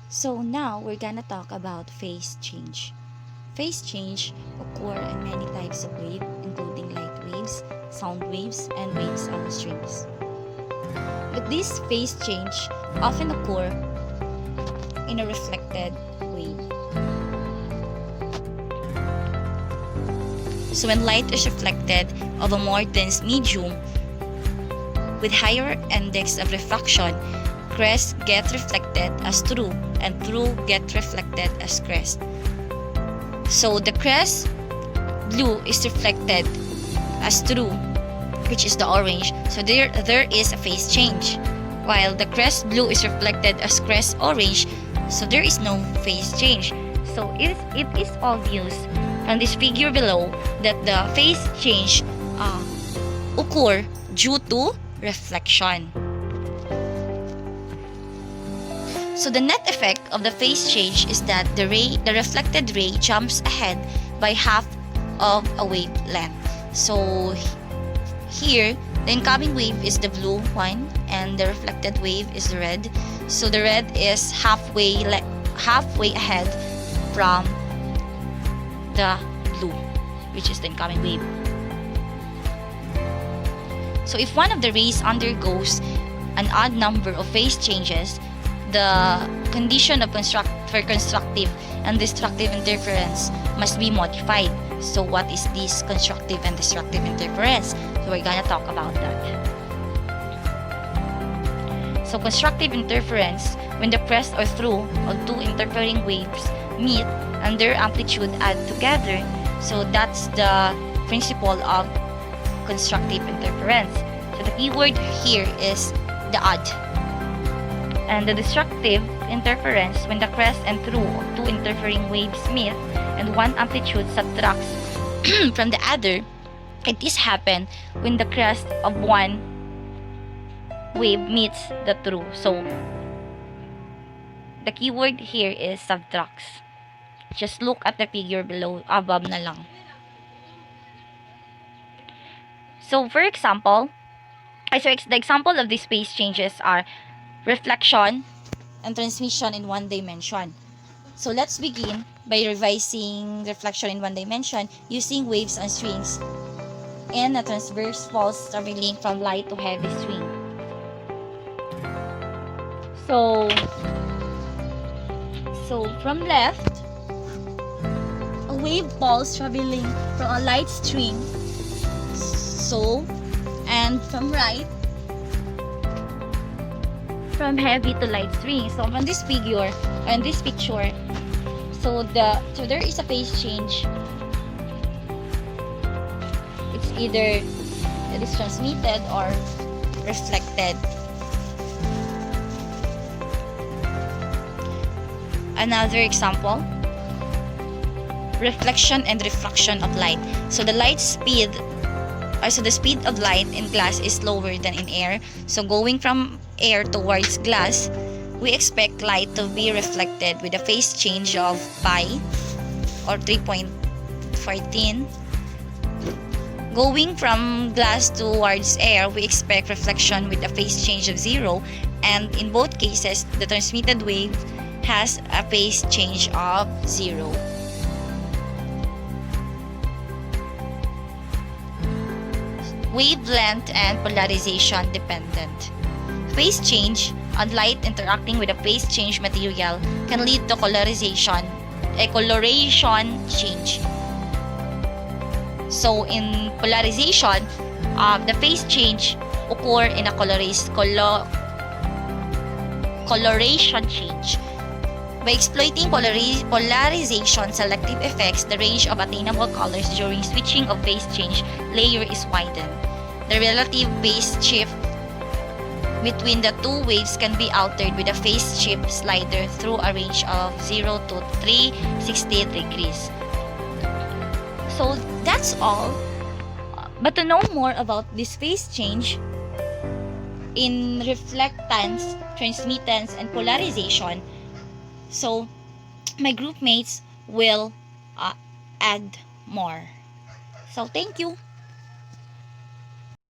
So now we're gonna talk about phase change. Phase change occur in many types of wave, including light waves, sound waves, and waves on strings. But this phase change often occur in a reflected wave. So when light is reflected of a more dense medium with higher index of refraction, crest get reflected as true and true get reflected as crest. So the crest blue is reflected as true, which is the orange. So there is a phase change. While the crest blue is reflected as crest orange, so there is no phase change. So it is obvious on this figure below that the phase change occur due to reflection. So the net effect of the phase change is that the reflected ray jumps ahead by half of a wavelength. So here, the incoming wave is the blue one and the reflected wave is the red. So the red is halfway ahead from the blue, which is the incoming wave. So if one of the rays undergoes an odd number of phase changes, the condition of for constructive and destructive interference must be modified. So what is this constructive and destructive interference? So we're gonna talk about that. So constructive interference, when the crest or through of two interfering waves meet and their amplitude add together. So that's the principle of constructive interference. So the keyword here is the odd. And the destructive interference, when the crest and through of two interfering waves meet and one amplitude subtracts from the other, it is happen when the crest of one wave meets the through. So the keyword here is subtracts. Just look at the figure below, above na lang. So for example, the example of these phase changes are reflection and transmission in one dimension. So let's begin by revising reflection in one dimension using waves on strings and a transverse pulse traveling from light to heavy string. So from left, a wave pulse traveling from a light string. So, and from right, from heavy to light string. So on this figure, on this picture, so there is a phase change. It's either it is transmitted or reflected. Another example, reflection and refraction of light. So the speed of light in glass is slower than in air. So going from air towards glass, we expect light to be reflected with a phase change of pi or 3.14. Going from glass towards air, we expect reflection with a phase change of 0, and in both cases, the transmitted wave has a phase change of 0. Wavelength and polarization dependent. Phase change on light interacting with a phase change material can lead to coloration change. So in polarization, the phase change occur in a coloration change. By exploiting polarization selective effects, the range of attainable colors during switching of phase change layer is widened. The relative phase shift between the two waves can be altered with a phase shift slider through a range of 0 to 360 degrees. So that's all. But to know more about this phase change in reflectance, transmittance, and polarization, so my group mates will add more. So thank you.